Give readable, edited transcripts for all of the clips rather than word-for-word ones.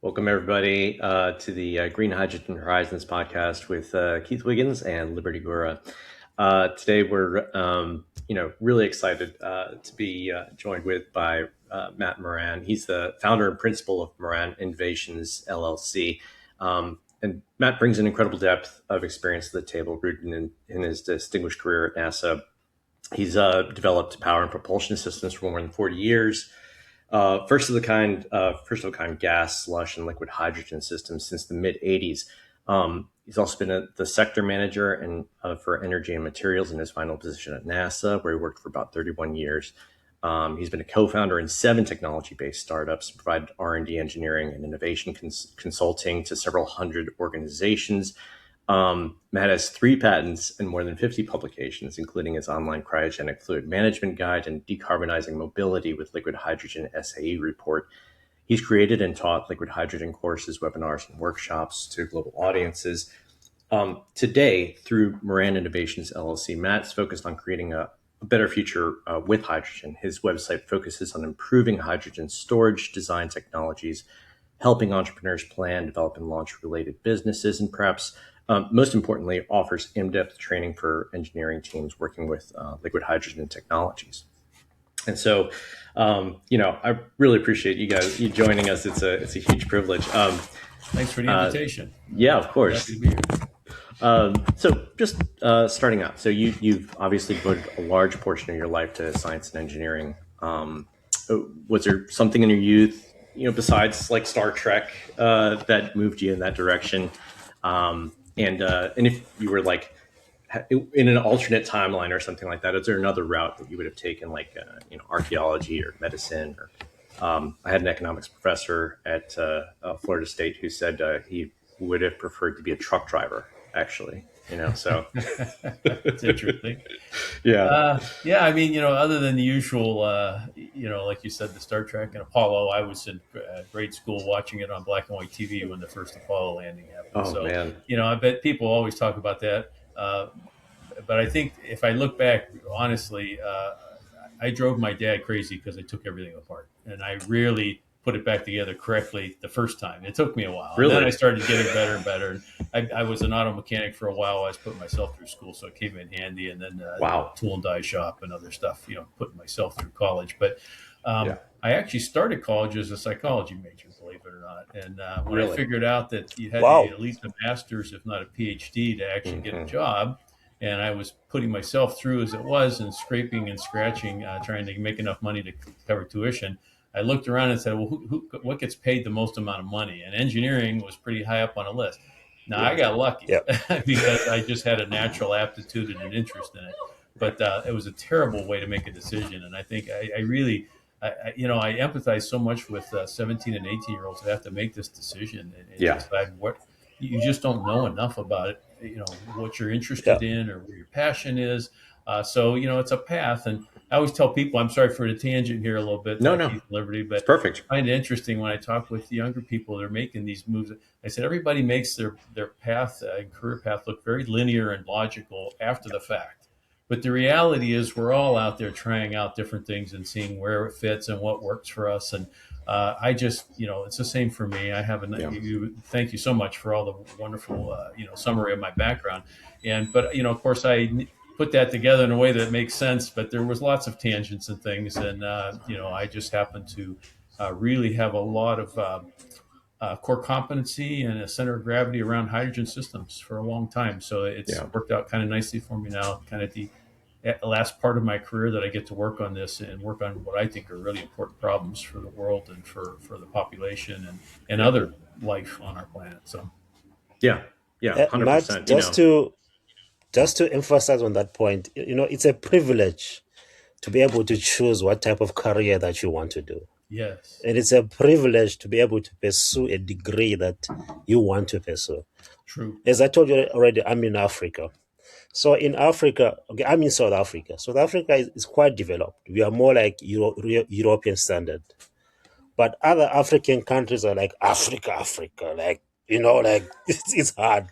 Welcome, everybody, to the Green Hydrogen Horizons podcast with Keith Wiggins and Liberty Gura. Today, we're really excited to be joined with by Matt Moran. He's the founder and principal of Moran Innovations LLC. And Matt brings an incredible depth of experience to the table, rooted in his distinguished career at NASA. He's developed power and propulsion systems for more than 40 years. First of a kind gas, slush, and liquid hydrogen systems since the mid 80s. He's also been the sector manager for energy and materials in his final position at NASA, where he worked for about 31 years. He's been a co-founder in 7 technology-based startups, provided R&D engineering and innovation consulting to several hundred organizations. Matt has 3 patents and more than 50 publications, including his online cryogenic fluid management guide and decarbonizing mobility with liquid hydrogen SAE report. He's created and taught liquid hydrogen courses, webinars, and workshops to global audiences. Today, through Moran Innovations LLC, Matt's focused on creating a better future with hydrogen. His website focuses on improving hydrogen storage design technologies, helping entrepreneurs plan, develop, and launch related businesses, and perhaps most importantly, offers in-depth training for engineering teams working with liquid hydrogen technologies. And so, I really appreciate you joining us. It's a huge privilege. Thanks for the invitation. Yeah, of course. Happy to be here. So just starting out, so you've obviously devoted a large portion of your life to science and engineering. Was there something in your youth, besides like Star Trek, that moved you in that direction? And if you were like in an alternate timeline or something like that, is there another route that you would have taken, like archaeology or medicine? Or I had an economics professor at Florida State who said he would have preferred to be a truck driver, actually. So it's interesting. Yeah. I mean, other than the usual, like you said, the Star Trek and Apollo, I was in grade school watching it on black and white TV when the first Apollo landing happened. Oh, man. I bet people always talk about that. But I think if I look back, honestly, I drove my dad crazy because I took everything apart, and I really put it back together correctly the first time. It took me a while. Really? And then I started getting better and better. And I was an auto mechanic for a while. I was putting myself through school, so it came in handy. And then Wow. tool and die shop and other stuff, putting myself through college. But I actually started college as a psychology major, believe it or not. And when I figured out that you had to get at least a master's, if not a PhD, to actually get a job, and I was putting myself through as it was and scraping and scratching, trying to make enough money to cover tuition, I looked around and said, well, what gets paid the most amount of money? And engineering was pretty high up on the list. Now, I got lucky because I just had a natural aptitude and an interest in it. But it was a terrible way to make a decision. And I think I really, I empathize so much with 17 and 18-year-olds that have to make this decision and decide what you just don't know enough about it, what you're interested in or where your passion is. So it's a path. And I always tell people, I'm sorry for the tangent here a little bit. No, Liberty, but it's perfect. I find it interesting when I talk with the younger people that are making these moves. I said, everybody makes their path and career path look very linear and logical after the fact. But the reality is we're all out there trying out different things and seeing where it fits and what works for us. And I just, it's the same for me. I have thank you so much for all the wonderful, summary of my background. But of course, I put that together in a way that makes sense, but there was lots of tangents and things. And, I just happened to really have a lot of core competency and a center of gravity around hydrogen systems for a long time. So it's worked out kind of nicely for me now, kind of at the last part of my career that I get to work on this and work on what I think are really important problems for the world and for the population and other life on our planet. So, 100%. Matt, just to emphasize on that point, it's a privilege to be able to choose what type of career that you want to do. Yes. And it's a privilege to be able to pursue a degree that you want to pursue. True. As I told you already, I'm in Africa. So in Africa, I'm in South Africa. South Africa is quite developed. We are more like European standard. But other African countries are like Africa, like, it's hard,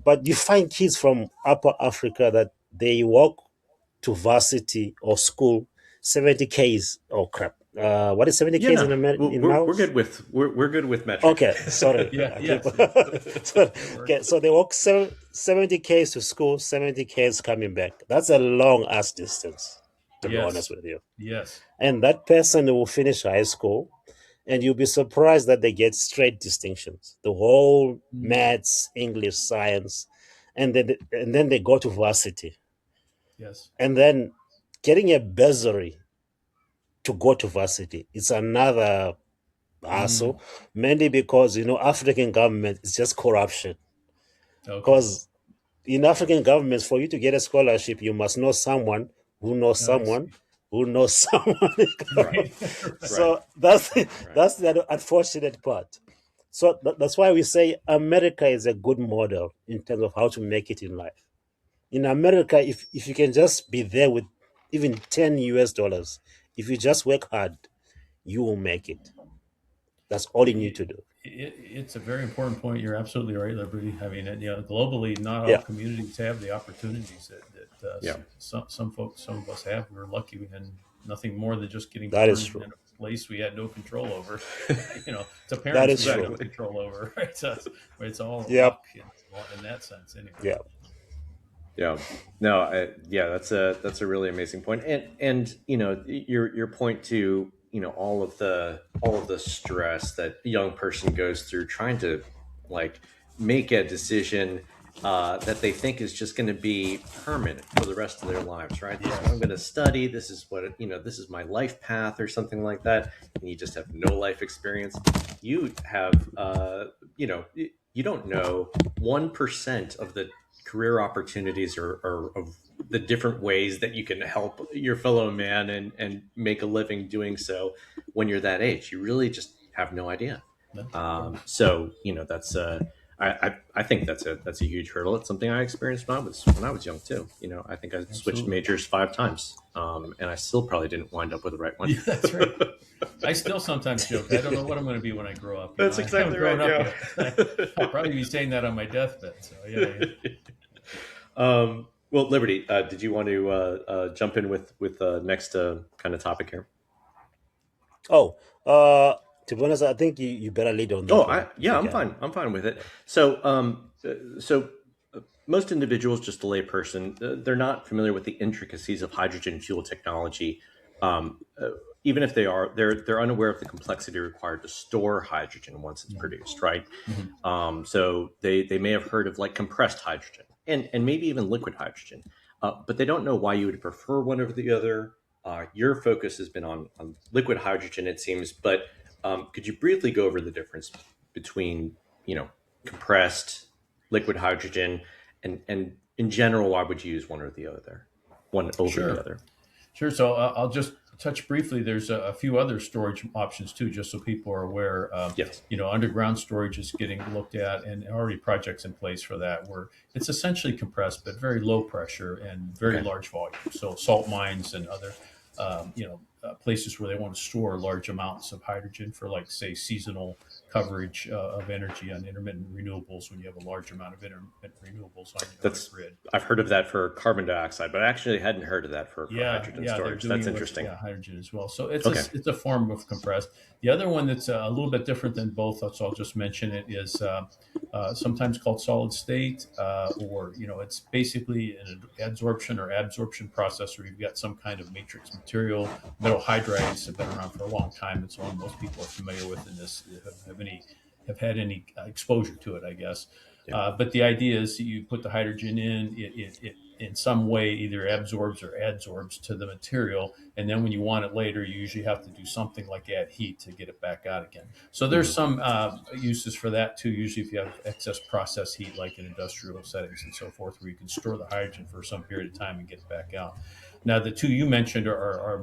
but you find kids from Upper Africa that they walk to varsity or school 70 Ks. Oh, crap. What is 70 Yeah, k's in no, in we're miles? good with we're good with metric. Okay, sorry. Yeah, I keep yes. so, That okay, works. so they walk 70 k's to school, 70 k's coming back. That's a long ass distance, to be honest Yes. with you. Yes. And that person will finish high school, and you'll be surprised that they get straight distinctions. The whole Mm, maths, English, science, and then they go to varsity, yes. and then getting a bursary to go to varsity. It's another Mm, hassle, mainly because African government is just corruption. okay. Because in African governments, for you to get a scholarship, you must know someone who knows I someone see. who knows someone. Right. Right, So that's right. that's the unfortunate part. So that's why we say America is a good model in terms of how to make it in life. In America, if you can just be there with even $10, if you just work hard, you will make it. That's all you need to do. It's a very important point. You're absolutely right, Liberty. I mean, globally, not all Yeah, communities have the opportunities that Yeah, some folks, some of us have. We're lucky, and nothing more than just getting that is born true. in a place we had no control over. To That parents is we had true. no control over. Right? So it's all Yep. luck in that sense, anyway. Yeah. yeah. No, yeah, that's a really amazing point. And your point to all of the stress that a young person goes through trying to like make a decision that they think is just going to be permanent for the rest of their lives, right? This is what I'm Yes. going to study. This is this is my life path or something like that. And you just have no life experience. You have, you don't know 1% of the career opportunities or of the different ways that you can help your fellow man and make a living doing so when you're that age. You really just have no idea. That's right. So that's I think that's a huge hurdle. It's something I experienced when I was young too. I think I switched Absolutely. majors 5 times, and I still probably didn't wind up with the right one. Yeah, that's right. I still sometimes joke. I don't know what I'm going to be when I grow up. That's I haven't exactly grown right. up Yeah. yet. I'll probably be saying that on my deathbed. So yeah. Well, Liberty, did you want to jump in with next kind of topic here? Oh, to be honest, I think you better lead on Oh, that one if yeah, you I'm can. fine. I'm fine with it. Yeah. So most individuals, just a layperson, they're not familiar with the intricacies of hydrogen fuel technology. Um, uh, Even if they are, they're unaware of the complexity required to store hydrogen once it's Mhm. produced, right? Mhm. So they may have heard of like compressed hydrogen and maybe even liquid hydrogen, but they don't know why you would prefer one over the other. Your focus has been on liquid hydrogen, it seems, but could you briefly go over the difference between compressed liquid hydrogen and in general, why would you use one or the other, one over the Sure. other? Sure. So I'll just touch briefly. There's a few other storage options too, just so people are aware. Yes. Underground storage is getting looked at, and already projects in place for that, where it's essentially compressed, but very low pressure and very Okay. large volume. So salt mines and other, places where they want to store large amounts of hydrogen for, like, say, seasonal coverage of energy on intermittent renewables when you have a large amount of intermittent renewables on a That's grid. I've heard of that for carbon dioxide, but I actually hadn't heard of that for Yeah, hydrogen yeah, they're storage. doing That's it with, interesting. hydrogen as well. So it's a Okay. it's a form of compressed. The other one that's a little bit different than both, so I'll just mention it, is sometimes called solid state, or it's basically an adsorption or absorption process where you've got some kind of matrix material. Metal hydrides have been around for a long time. It's one most people are familiar with in this, have had any exposure to it, I guess. Yeah. But the idea is that you put the hydrogen in, it in some way either absorbs or adsorbs to the material, and then when you want it later, you usually have to do something like add heat to get it back out again. So there's Mhm. some uses for that too. Usually, if you have excess process heat, like in industrial settings and so forth, where you can store the hydrogen for some period of time and get it back out. Now, the two you mentioned are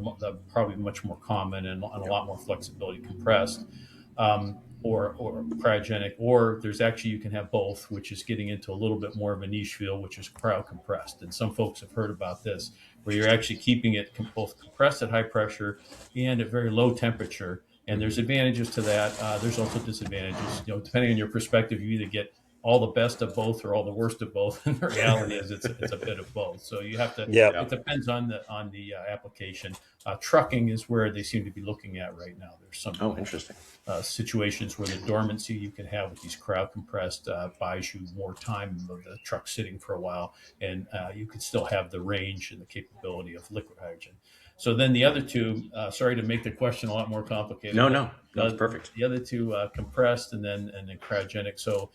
probably much more common and a lot more flexibility, compressed. Or cryogenic, or there's actually, you can have both, which is getting into a little bit more of a niche field, which is cryocompressed. And some folks have heard about this, where you're actually keeping it both compressed at high pressure and at very low temperature. And there's Mhm. advantages to that. There's also disadvantages. Depending on your perspective, you either get all the best of both or all the worst of both. And the reality is it's a bit of both. So you have to. Yeah. It depends on the application. Trucking is where they seem to be looking at right now. There's some Oh, interesting. situations where the dormancy you can have with these crowd compressed buys you more time of the truck sitting for a while, and you can still have the range and the capability of liquid hydrogen. So then the other two, sorry to make the question a lot more complicated. No, but, no, it's perfect. The other two, compressed and then cryogenic. So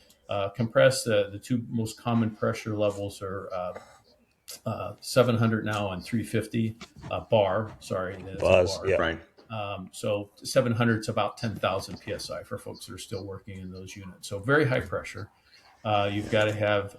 compressed, the two most common pressure levels are 700 now and 350 bar. Sorry, that's a Buzz. bar. Yeah. Right. So 700 is about 10,000 psi for folks that are still working in those units. So very high pressure. You've got to have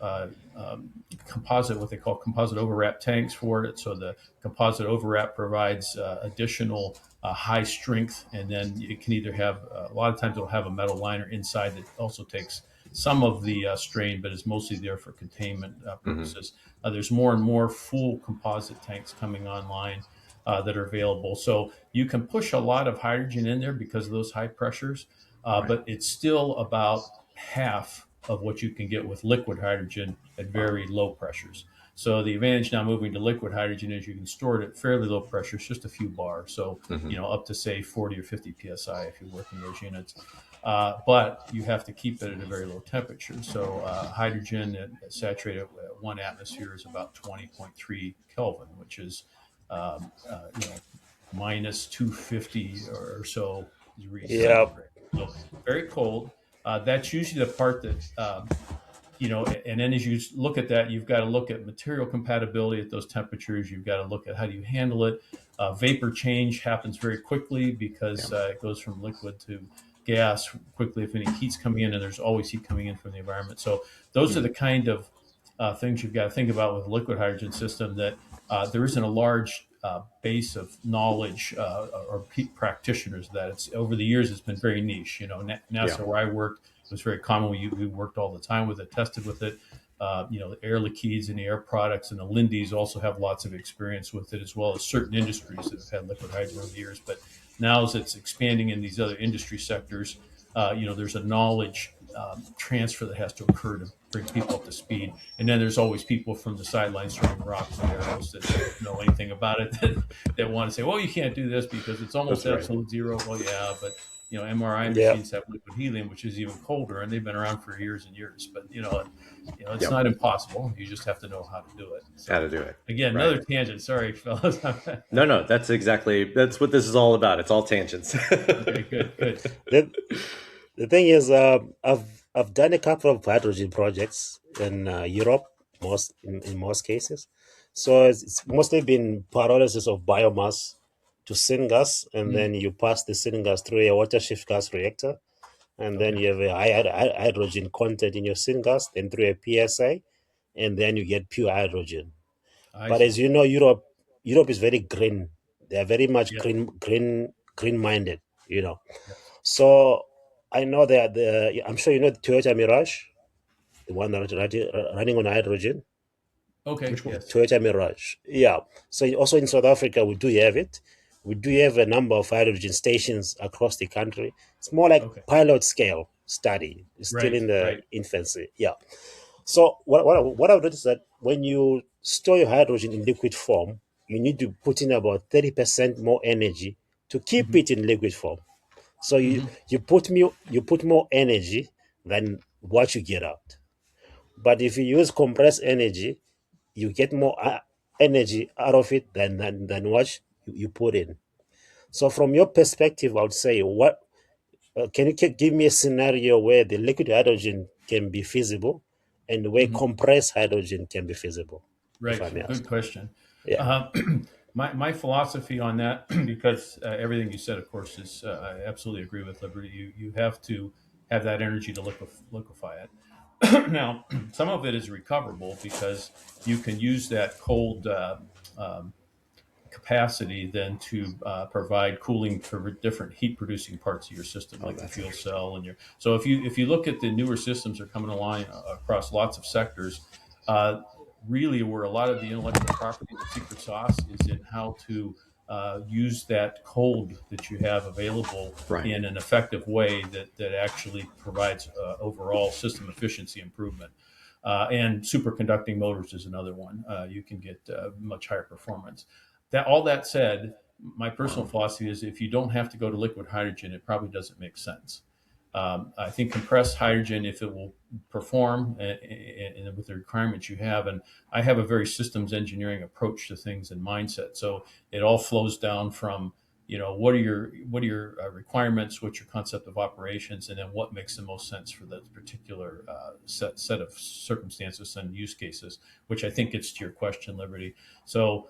composite, what they call composite overwrap tanks for it. So the composite overwrap provides additional high strength, and then you can either have a lot of times it'll have a metal liner inside that also takes some of the strain, but is mostly there for containment purposes. There's more and more full composite tanks coming online that are available. So you can push a lot of hydrogen in there because of those high pressures, but it's still about half of what you can get with liquid hydrogen at very low pressures. So the advantage now moving to liquid hydrogen is you can store it at fairly low pressures, just a few bars. So, up to say 40 or 50 psi if you work in those units. But you have to keep it at a very low temperature. So hydrogen saturated at 1 atmosphere is about 20.3 Kelvin, which is minus 250 or so degrees Yeah. centigrade. So very cold. That's usually the part that, and then as you look at that, you've got to look at material compatibility at those temperatures. You've got to look at how do you handle it. Vapor change happens very quickly because it goes from liquid to gas quickly if any heat's coming in, and there's always heat coming in from the environment. So those are the kind of things you've got to think about with a liquid hydrogen system, that there isn't a large base of knowledge or practitioners that it's over the years. It's been very niche. NASA where I worked, it was very common. We worked all the time with it, tested with it. The Air Liquides and the Air Products and the Lindy's also have lots of experience with it, as well as certain industries that have had liquid hydrogen over the years. But now as it's expanding in these other industry sectors, there's a knowledge transfer that has to occur to bring people up to speed. And then there's always people from the sidelines throwing rocks and arrows that don't know anything about it that want to say, well, you can't do this because it's almost absolute zero. Well, yeah, but MRI machines have liquid helium, which is even colder, and they've been around for years and years. But it's not impossible. You just have to know how to do it. So, how to do it. Again, another tangent. Sorry, fellas. No, that's what this is all about. It's all tangents. Okay, good. The thing is, I've done a couple of hydrogen projects in Europe, in most cases. So it's mostly been pyrolysis of biomass to syngas, and then you pass the syngas through a water shift gas reactor, and then you have a high hydrogen content in your syngas, then through a PSA, and then you get pure hydrogen. But as you know, Europe is very green. They are very much green minded. So I know that I'm sure you know the Toyota Mirage, the one that's running on hydrogen. Okay. Yes. Toyota Mirage. Yeah. So also in South Africa, we do have it. We do have a number of hydrogen stations across the country. It's more like pilot scale study. It's still in the infancy. Yeah. So what I've noticed is that when you store your hydrogen in liquid form, you need to put in about 30% more energy to keep it in liquid form. So you put more energy than what you get out. But if you use compressed energy, you get more energy out of it than what you put in. So from your perspective, I would say, what can you give me a scenario where the liquid hydrogen can be feasible and where compressed hydrogen can be feasible? Right. Good question. Yeah. My philosophy on that, because everything you said, of course, is I absolutely agree with Liberty. You have to have that energy to liquefy it. Now, some of it is recoverable because you can use that cold capacity then to provide cooling for different heat producing parts of your system, like the fuel cell and So if you look at the newer systems that are coming along across lots of sectors, really where a lot of the intellectual property, the secret sauce, is in how to use that cold that you have available Right. in an effective way that actually provides overall system efficiency improvement. And superconducting motors is another one. You can get much higher performance. All that said, my personal philosophy is if you don't have to go to liquid hydrogen, it probably doesn't make sense. I think compressed hydrogen, if it will perform and with the requirements you have, and I have a very systems engineering approach to things and mindset. So it all flows down from, what are your requirements, what's your concept of operations, and then what makes the most sense for that particular set of circumstances and use cases, which I think gets to your question, Liberty. So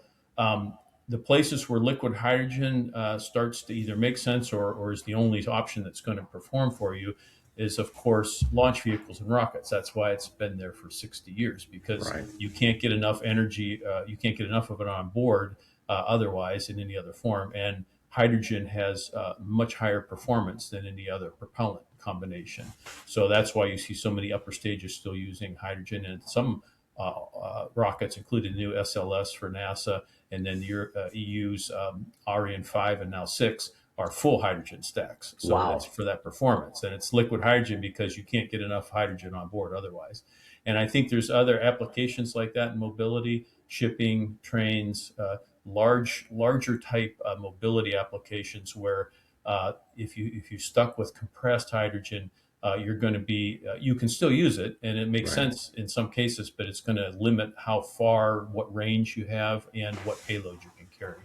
the places where liquid hydrogen starts to either make sense or is the only option that's going to perform for you is, of course, launch vehicles and rockets. That's why it's been there for 60 years, because Right. you can't get enough energy, you can't get enough of it on board otherwise in any other form. And hydrogen has much higher performance than any other propellant combination. So that's why you see so many upper stages still using hydrogen, and some rockets, including the new SLS for NASA, and then the EU's Ariane 5 and now 6 are full hydrogen stacks. So Wow. that's for that performance. And it's liquid hydrogen because you can't get enough hydrogen on board otherwise. And I think there's other applications like that in mobility, shipping, trains, larger type mobility applications where if you stuck with compressed hydrogen, you're going to be, you can still use it, and it makes Right. sense in some cases, but it's going to limit how far, what range you have, and what payload you can carry.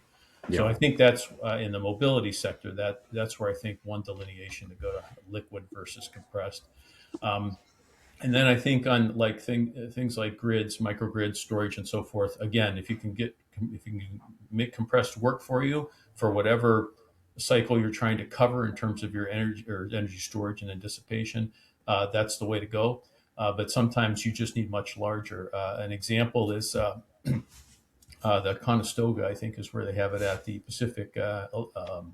So Yeah. I think that's in the mobility sector, that's where I think one delineation to go to liquid versus compressed. And then I think on like things like grids, microgrids, storage, and so forth. Again, if you can make compressed work for you for whatever cycle you're trying to cover in terms of your energy storage and then dissipation, that's the way to go. But sometimes you just need much larger. An example is the Conestoga, I think, is where they have it at the Pacific. I'm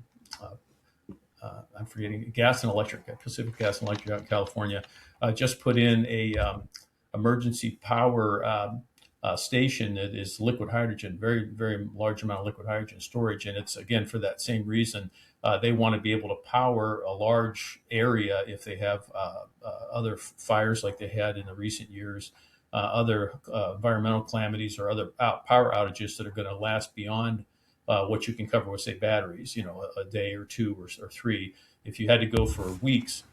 forgetting Gas and Electric, Pacific Gas and Electric out in California, just put in a emergency power station that is liquid hydrogen, very, very large amount of liquid hydrogen storage. And it's, again, for that same reason, they want to be able to power a large area if they have other fires like they had in the recent years, other environmental calamities or other power outages that are going to last beyond what you can cover with, say, batteries, a day or two or three. If you had to go for weeks,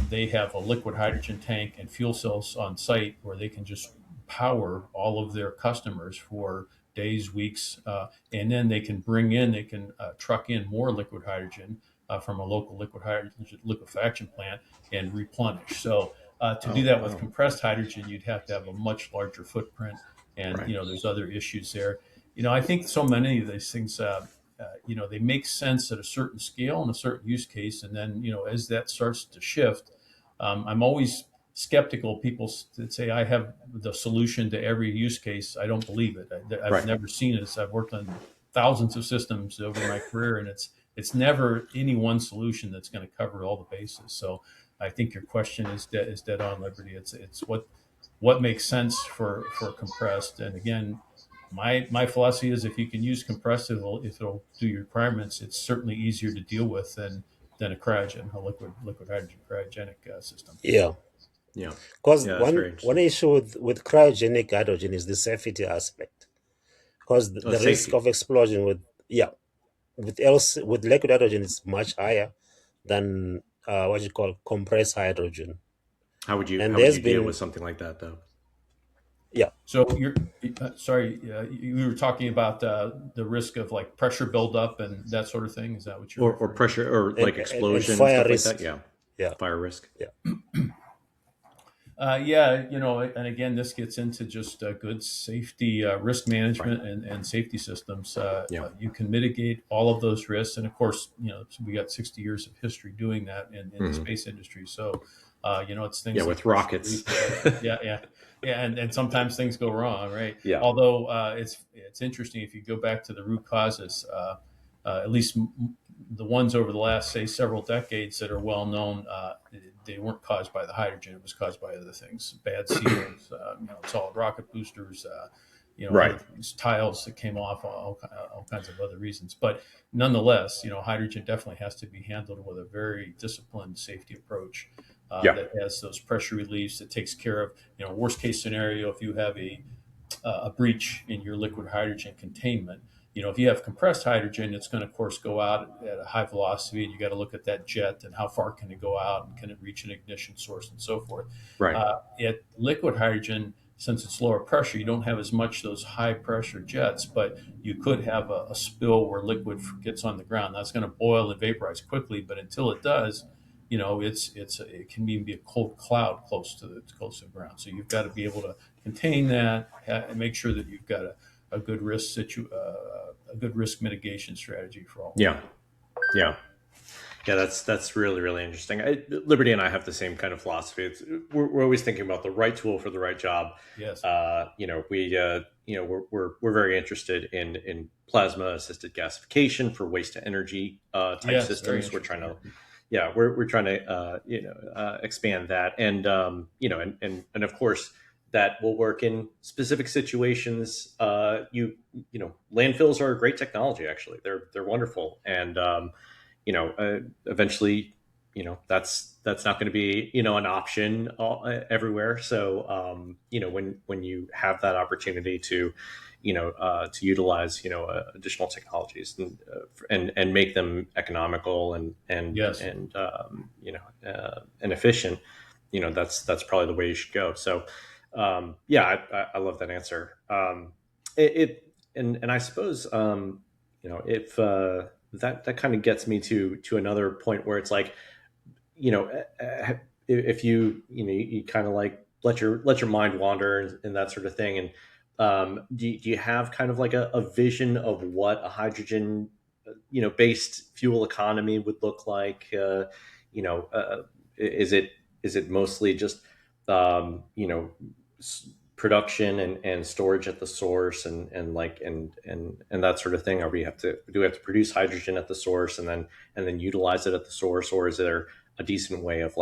they have a liquid hydrogen tank and fuel cells on site where they can just power all of their customers for days, weeks, and then they can truck in more liquid hydrogen from a local liquid hydrogen liquefaction plant and replenish. So to do that with compressed hydrogen, you'd have to have a much larger footprint, and Right. there's other issues there. I think so many of these things, they make sense at a certain scale and a certain use case. And then, as that starts to shift, I'm always skeptical. People that say I have the solution to every use case. I don't believe it. I've Right. never seen it. I've worked on thousands of systems over my career, and it's never any one solution that's going to cover all the bases. So I think your question is dead on, Liberty. It's what makes sense for compressed. And again, my philosophy is if you can use compressed, if it'll do your requirements, it's certainly easier to deal with than a cryogen, a liquid hydrogen cryogenic system. Yeah, Yeah. because Yeah. That's very one interesting. issue with cryogenic hydrogen is the safety aspect. Because the risk Safety. of explosion with liquid hydrogen is much higher than what you call compressed hydrogen. How would you And how would there's you deal been with something like that, though? yeah So you're sorry, you were talking about the risk of like pressure buildup and that sort of thing. Is that what you're Or referring pressure or and, like and explosion and fire stuff like risk. that? Yeah. Yeah, Fire risk. yeah, Yeah, and again, this gets into just good safety risk Right. management and safety systems. Yeah. You can mitigate all of those risks, and of course, we got 60 years of history doing that in the space industry. So, it's things Yeah. like With pressure rockets. relief, yeah, and sometimes things go wrong, right? Yeah. Although it's interesting if you go back to the root causes, at least the ones over the last, say, several decades that are well known, they weren't caused by the hydrogen. It was caused by other things, bad seals, solid rocket boosters, Right. other things, tiles that came off, all kinds of other reasons. But nonetheless, hydrogen definitely has to be handled with a very disciplined safety approach Yeah. that has those pressure reliefs, that takes care of, worst case scenario, if you have a breach in your liquid hydrogen containment. If you have compressed hydrogen, it's going to, of course, go out at a high velocity, and you got to look at that jet and how far can it go out, and can it reach an ignition source, and so forth. Right. At liquid hydrogen, since it's lower pressure, you don't have as much those high pressure jets, but you could have a spill where liquid gets on the ground. That's going to boil and vaporize quickly, but until it does, it can even be a cold cloud close to the ground. So you've got to be able to contain that and make sure that you've got a good risk mitigation strategy for all. Yeah. Yeah. Yeah, that's really, really interesting. Liberty and I have the same kind of philosophy. We're always thinking about the right tool for the right job. Yes. We're very interested in plasma assisted gasification for waste to energy type systems. We're trying to, we're trying to expand that, and and of course that will work in specific situations. Landfills are a great technology. Actually, they're wonderful, and eventually, that's not going to be, an option everywhere. So, when you have that opportunity to, to utilize, additional technologies and make them economical and Yes. and efficient, that's probably the way you should go. So, I love that answer. And I suppose, if that kind of gets me to another point where it's like, if you kind of like let your mind wander and that sort of thing, and do you have kind of like a vision of what a hydrogen based fuel economy would look like? Is it mostly just production and storage at the source and that sort of thing? Do we have to produce hydrogen at the source and then utilize it at the source, or is there a decent way of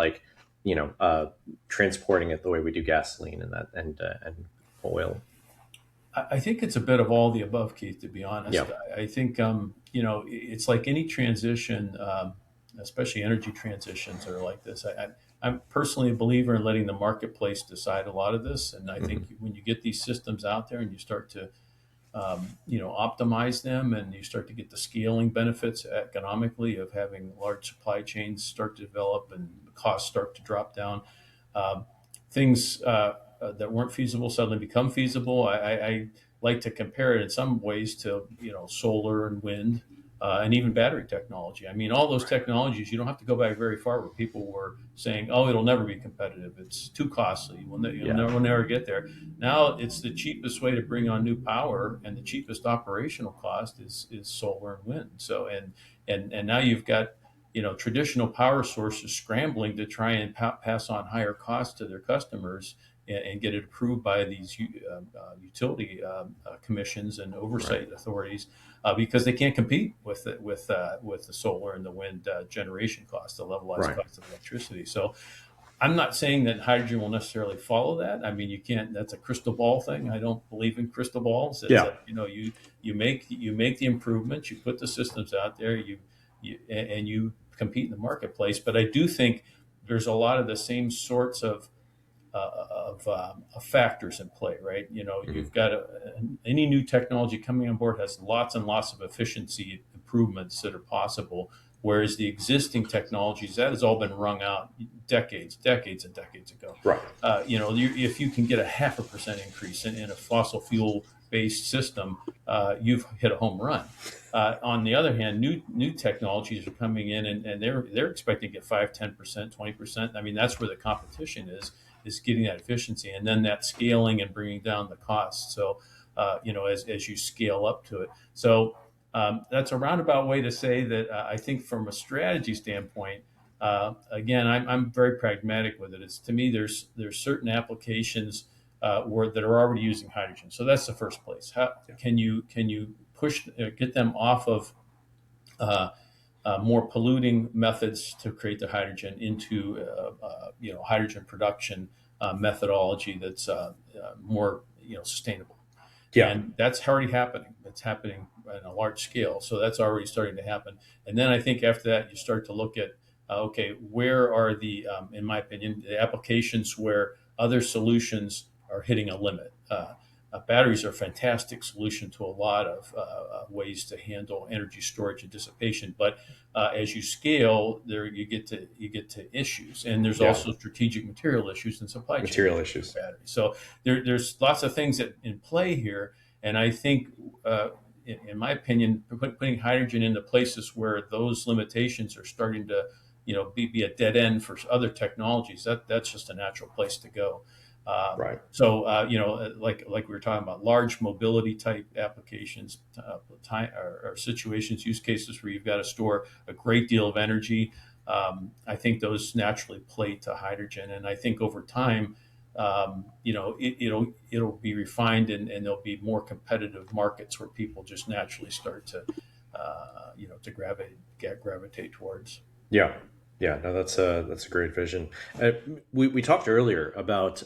transporting it the way we do gasoline and oil? I think it's a bit of all the above, Keith, to be honest. Yeah. I think, it's like any transition, especially energy transitions are like this. I'm personally a believer in letting the marketplace decide a lot of this. And I think when you get these systems out there and you start to, optimize them, and you start to get the scaling benefits economically of having large supply chains start to develop and costs start to drop down, things that weren't feasible suddenly become feasible. I like to compare it in some ways to, solar and wind. And even battery technology. I mean, all those technologies, you don't have to go back very far where people were saying, "Oh, it'll never be competitive. It's too costly. We'll never get there." Now, it's the cheapest way to bring on new power, and the cheapest operational cost is solar and wind. So, and now you've got traditional power sources scrambling to try and pass on higher costs to their customers and get it approved by these utility commissions and oversight authorities, because they can't compete with the solar and the wind generation cost, the levelized cost of electricity. So I'm not saying that hydrogen will necessarily follow that. I mean, you can't. That's a crystal ball thing. I don't believe in crystal balls. You make the improvements, you put the systems out there, and you compete in the marketplace. But I do think there's a lot of the same sorts of factors in play, right? You've got any new technology coming on board has lots and lots of efficiency improvements that are possible, whereas the existing technologies, that has all been wrung out decades and decades ago. Right. If you can get a 0.5% increase in a fossil fuel based system, you've hit a home run. On the other hand, new technologies are coming in, and they're expecting to get 5, 10%, 20%. I mean, that's where the competition is getting that efficiency, and then that scaling and bringing down the cost. So, as you scale up to it. So that's a roundabout way to say that I think from a strategy standpoint, again, I'm very pragmatic with it. It's, to me, there's certain applications that are already using hydrogen. So that's the first place. How can you get them off of more polluting methods to create the hydrogen into hydrogen production methodology that's more sustainable. Yeah. And that's already happening. It's happening on a large scale. So that's already starting to happen. And then I think after that, you start to look at, okay, where are the, in my opinion, the applications where other solutions are hitting a limit. Batteries are a fantastic solution to a lot of ways to handle energy storage and dissipation. But as you scale, there you get to issues, and there's Yeah. also strategic material issues and supply chain Material issues issues. for batteries. So there's lots of things that in play here, and I think. In my opinion, putting hydrogen into places where those limitations are starting to, be a dead end for other technologies. That's just a natural place to go. Right. So, like we were talking about, large mobility type applications, or situations, use cases where you've got to store a great deal of energy. I think those naturally play to hydrogen, and I think over time, it'll be refined, and there'll be more competitive markets where people just naturally start to, to gravitate towards. Yeah. Yeah, no, that's a great vision. We talked earlier about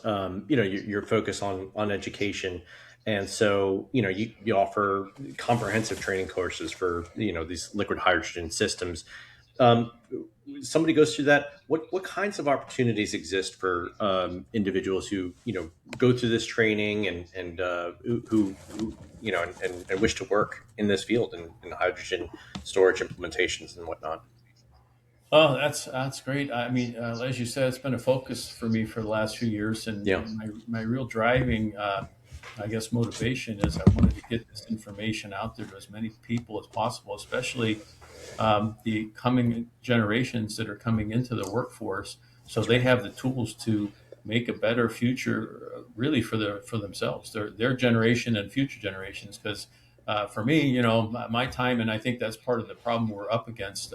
your focus on education, and so you offer comprehensive training courses for these liquid hydrogen systems. Um, Somebody goes through that. What kinds of opportunities exist for individuals who go through this training and who and wish to work in this field in hydrogen storage implementations and whatnot? Oh, that's great. I mean, as you said, it's been a focus for me for the last few years, and, Yeah. and my real driving, I guess, motivation is I wanted to get this information out there to as many people as possible, especially the coming generations that are coming into the workforce, so they have the tools to make a better future, really for themselves, their generation and future generations. Because for me, my time, and I think that's part of the problem we're up against.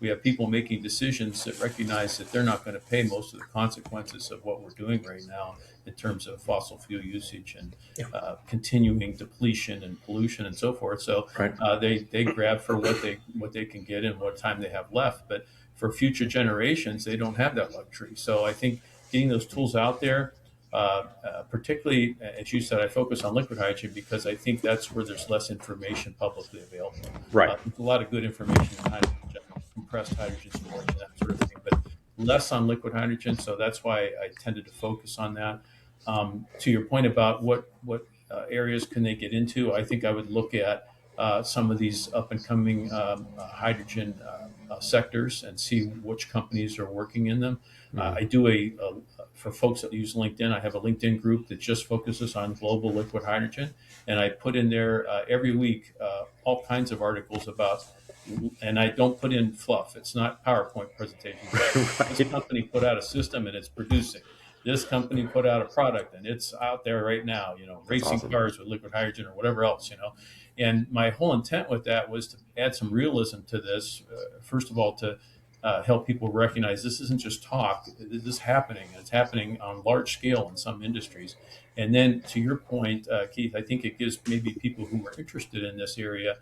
We have people making decisions that recognize that they're not going to pay most of the consequences of what we're doing right now in terms of fossil fuel usage and Yeah. continuing depletion and pollution and so forth. So Right. they grab for what they can get and what time they have left. But for future generations, they don't have that luxury. So I think getting those tools out there, particularly as you said, I focus on liquid hydrogen because I think that's where there's less information publicly available. Right. There's a lot of good information in hydrogen, compressed hydrogen storage, and that sort of thing, but less on liquid hydrogen. So that's why I tended to focus on that. To your point about what areas can they get into, I think I would look at some of these up and coming hydrogen sectors and see which companies are working in them. I do for folks that use LinkedIn, I have a LinkedIn group that just focuses on global liquid hydrogen, and I put in there every week all kinds of articles about. And I don't put in fluff. It's not PowerPoint presentations. Right. This company put out a system and it's producing. This company put out a product and it's out there right now, racing awesome. cars with liquid hydrogen or whatever else. And my whole intent with that was to add some realism to this. First of all, to help people recognize this isn't just talk. This is happening. It's happening on large scale in some industries. And then to your point, Keith, I think it gives maybe people who are interested in this area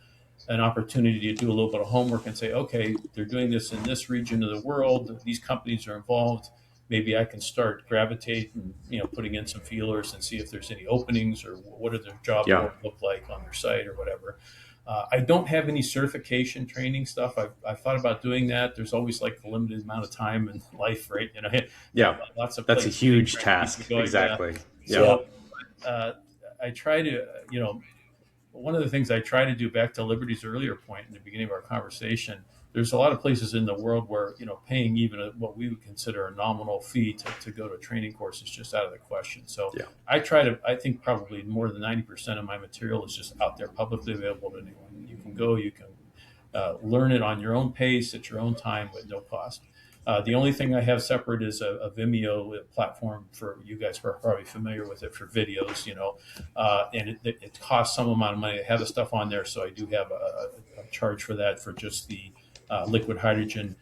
an opportunity to do a little bit of homework and say, okay, they're doing this in this region of the world. These companies are involved. Maybe I can start gravitating, putting in some feelers and see if there's any openings or what do their job Yeah. look like on their site or whatever. I don't have any certification training stuff. I've thought about doing that. There's always like a limited amount of time in life, right? Yeah. Lots of That's a plates huge to task. keep going. Exactly. Yeah. So I try to, one of the things I try to do, back to Liberty's earlier point in the beginning of our conversation, there's a lot of places in the world where paying even what we would consider a nominal fee to go to a training course is just out of the question. So Yeah. I think probably more than 90% of my material is just out there publicly available to anyone. You can go, you can learn it on your own pace at your own time with no cost. The only thing I have separate is a Vimeo platform for you guys who are probably familiar with it for videos, and it costs some amount of money to have the stuff on there. So I do have a charge for that for just the liquid hydrogen,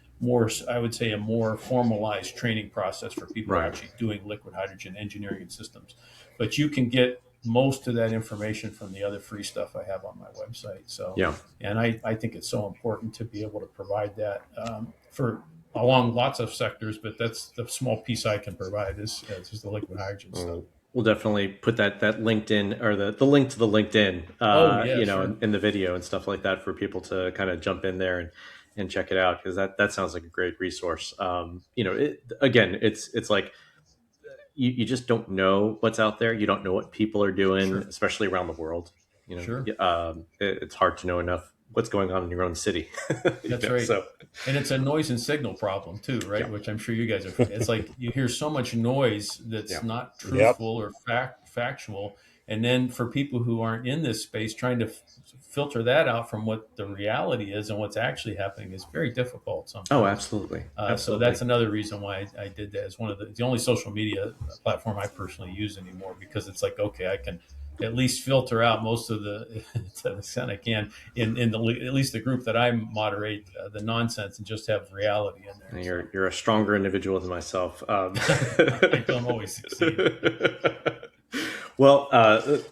I would say a more formalized training process for people Right. actually doing liquid hydrogen engineering and systems. But you can get most of that information from the other free stuff I have on my website. So, Yeah. and I think it's so important to be able to provide that for along lots of sectors, but that's the small piece I can provide is the liquid hydrogen stuff. we'll definitely put that LinkedIn, or the link to the LinkedIn, Oh yeah, sure. in the video and stuff like that, for people to kind of jump in there and check it out, because that sounds like a great resource. Again, it's like you just don't know what's out there. You don't know what people are doing, Sure. especially around the world. Sure. It's hard to know enough what's going on in your own city. That's right. So And it's a noise and signal problem too, right? yeah, Which I'm sure you guys are. It's like you hear so much noise yeah, that's not Yep. truthful or factual, and then for people who aren't in this space, trying to filter that out from what the reality is and what's actually happening is very difficult oh, sometimes. absolutely, So absolutely. that's another reason why I did that. It's one of the only social media platform I personally use anymore, because it's like, okay, I can at least filter out most of the to the extent I can in the at least the group that I moderate, the nonsense, and just have reality in there. So You're a stronger individual than myself. I don't always succeed. Well,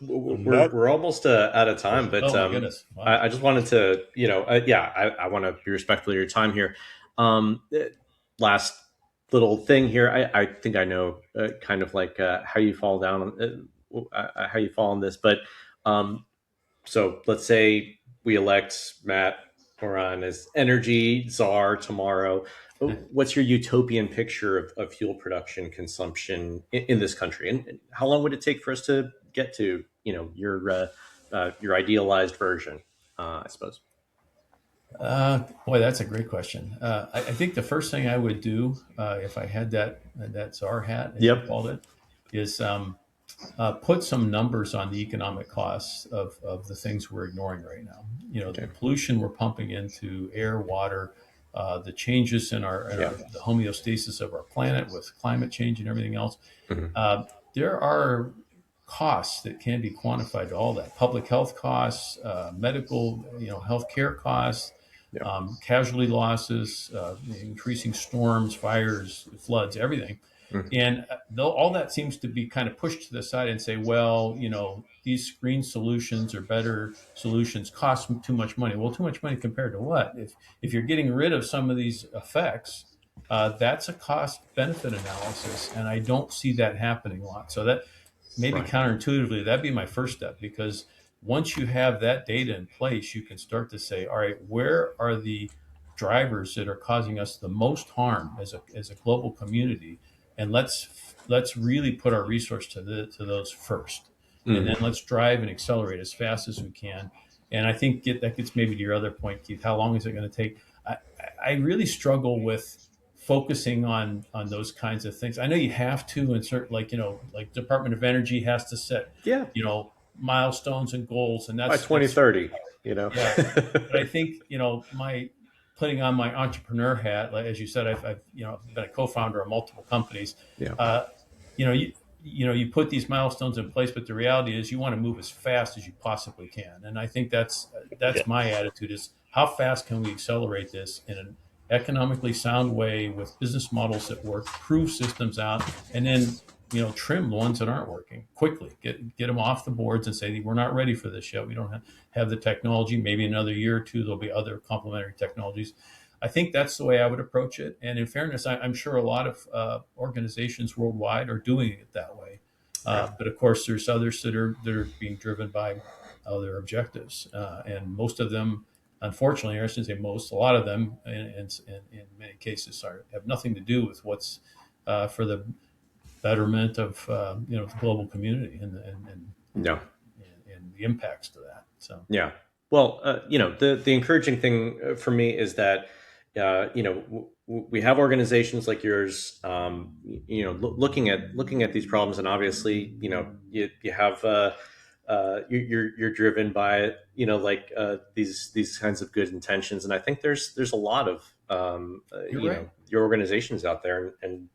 Not we're almost out of time, but Oh my goodness! Wow. I just wanted to, I want to be respectful of your time here. Last little thing here, I think I know kind of like how you fall down on how you fall on this, but um, so let's say we elect Matt Moran as energy czar tomorrow. What's your utopian picture of fuel production consumption in this country, and how long would it take for us to get to your idealized version? I suppose. Boy, that's a great question. I think the first thing I would do, if I had that czar hat, as you Yep. called it, is put some numbers on the economic costs of the things we're ignoring right now. Okay. The pollution we're pumping into air, water, the changes in Yeah. the homeostasis of our planet with climate change and everything else. Hmm. There are costs that can be quantified to all that: public health costs, medical, healthcare costs, Yeah. casualty losses, increasing storms, fires, floods, everything. Hmm. And though all that seems to be kind of pushed to the side and say, well, these green solutions or better solutions cost too much money. Well, too much money compared to what? If you're getting rid of some of these effects, that's a cost benefit analysis, and I don't see that happening a lot. So that maybe Right. counterintuitively, that'd be my first step, because once you have that data in place, you can start to say, all right, where are the drivers that are causing us the most harm as a global community, and let's really put our resource to those first, and then Hmm. let's drive and accelerate as fast as we can. And I think that gets maybe to your other point, Keith. How long is it going to take? I, I really struggle with focusing on those kinds of things. I know you have to insert, like Department of Energy has to set Yeah. milestones and goals, and By that's 2030. yeah. But I think my putting on my entrepreneur hat, like, as you said, I've been a co-founder of multiple companies. Yeah. Uh, you know you you put these milestones in place, but the reality is you want to move as fast as you possibly can. And I think yeah. that's my attitude: is how fast can we accelerate this in an economically sound way with business models that work, prove systems out, and then trim the ones that aren't working quickly, get them off the boards and say, we're not ready for this yet. We don't have the technology. Maybe another year or two there'll be other complementary technologies. I think that's the way I would approach it. And in fairness, I'm sure a lot of organizations worldwide are doing it that way. Right. But of course, there's others that are being driven by other objectives, and most of them, unfortunately, or I shouldn't say most, a lot of them, in many cases, have nothing to do with what's for the betterment of the global community Yeah. and the impacts to that. So Yeah. Well, the encouraging thing for me is that, we have organizations like yours, looking at these problems, and obviously, you have, you're driven by, these kinds of good intentions, and I think there's a lot of, you're right. your organizations out there, and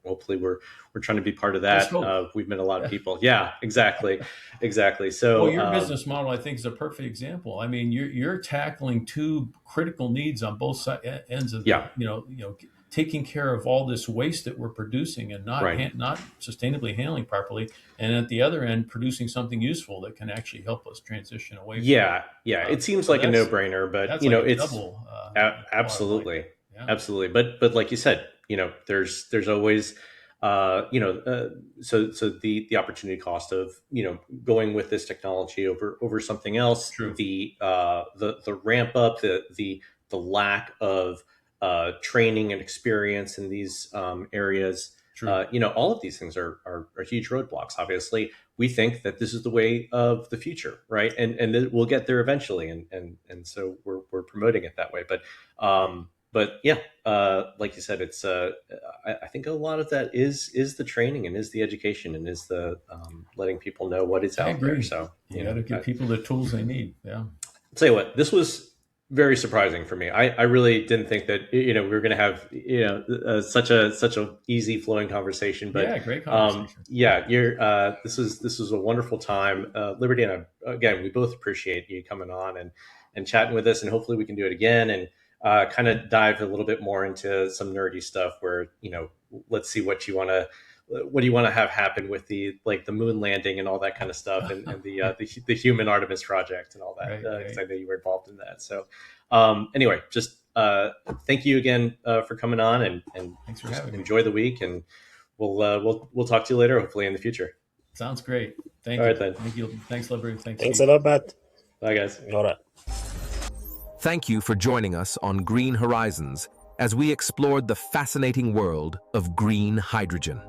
hopefully we're trying to be part of Let's that. hope. We've met a lot of people. Yeah, exactly, exactly. Well, So, your business model, I think, is a perfect example. I mean, you're tackling two critical needs on both ends of yeah, taking care of all this waste that we're producing and right. not sustainably handling properly, and at the other end, producing something useful that can actually help us transition away from it. Yeah, yeah. It seems So like a no-brainer, but that's like a it's double bottom line. absolutely, Yeah. absolutely. But like you said, there's always so the opportunity cost of going with this technology over something else, True. the ramp up, the lack of training and experience in these areas. All of these things are huge roadblocks. Obviously, we think that this is the way of the future, right? And we'll get there eventually, and so we're promoting it that way. But yeah, like you said, it's I think a lot of that is the training and is the education and is the letting people know what is out there. So you got to give people the tools they need. Yeah. I'll tell you what, this was very surprising for me. I really didn't think that we were going to have such a easy flowing conversation. But yeah, great conversation. This was a wonderful time, Liberty, and again, we both appreciate you coming on and chatting with us, and hopefully we can do it again and kind of dive a little bit more into some nerdy stuff where let's see what do you want to have happen with the moon landing and all that kind of stuff, and the human Artemis project and all that, because I know you were involved in that. So anyway, just thank you again for coming on, and thanks for having me. Enjoy the week, and we'll talk to you later, hopefully in the future. Sounds great. Thank you. All right then. Thank you. Thanks, Liberty. Thanks a lot, Matt. Bye, guys. All right. Thank you for joining us on Green Horizons as we explored the fascinating world of green hydrogen.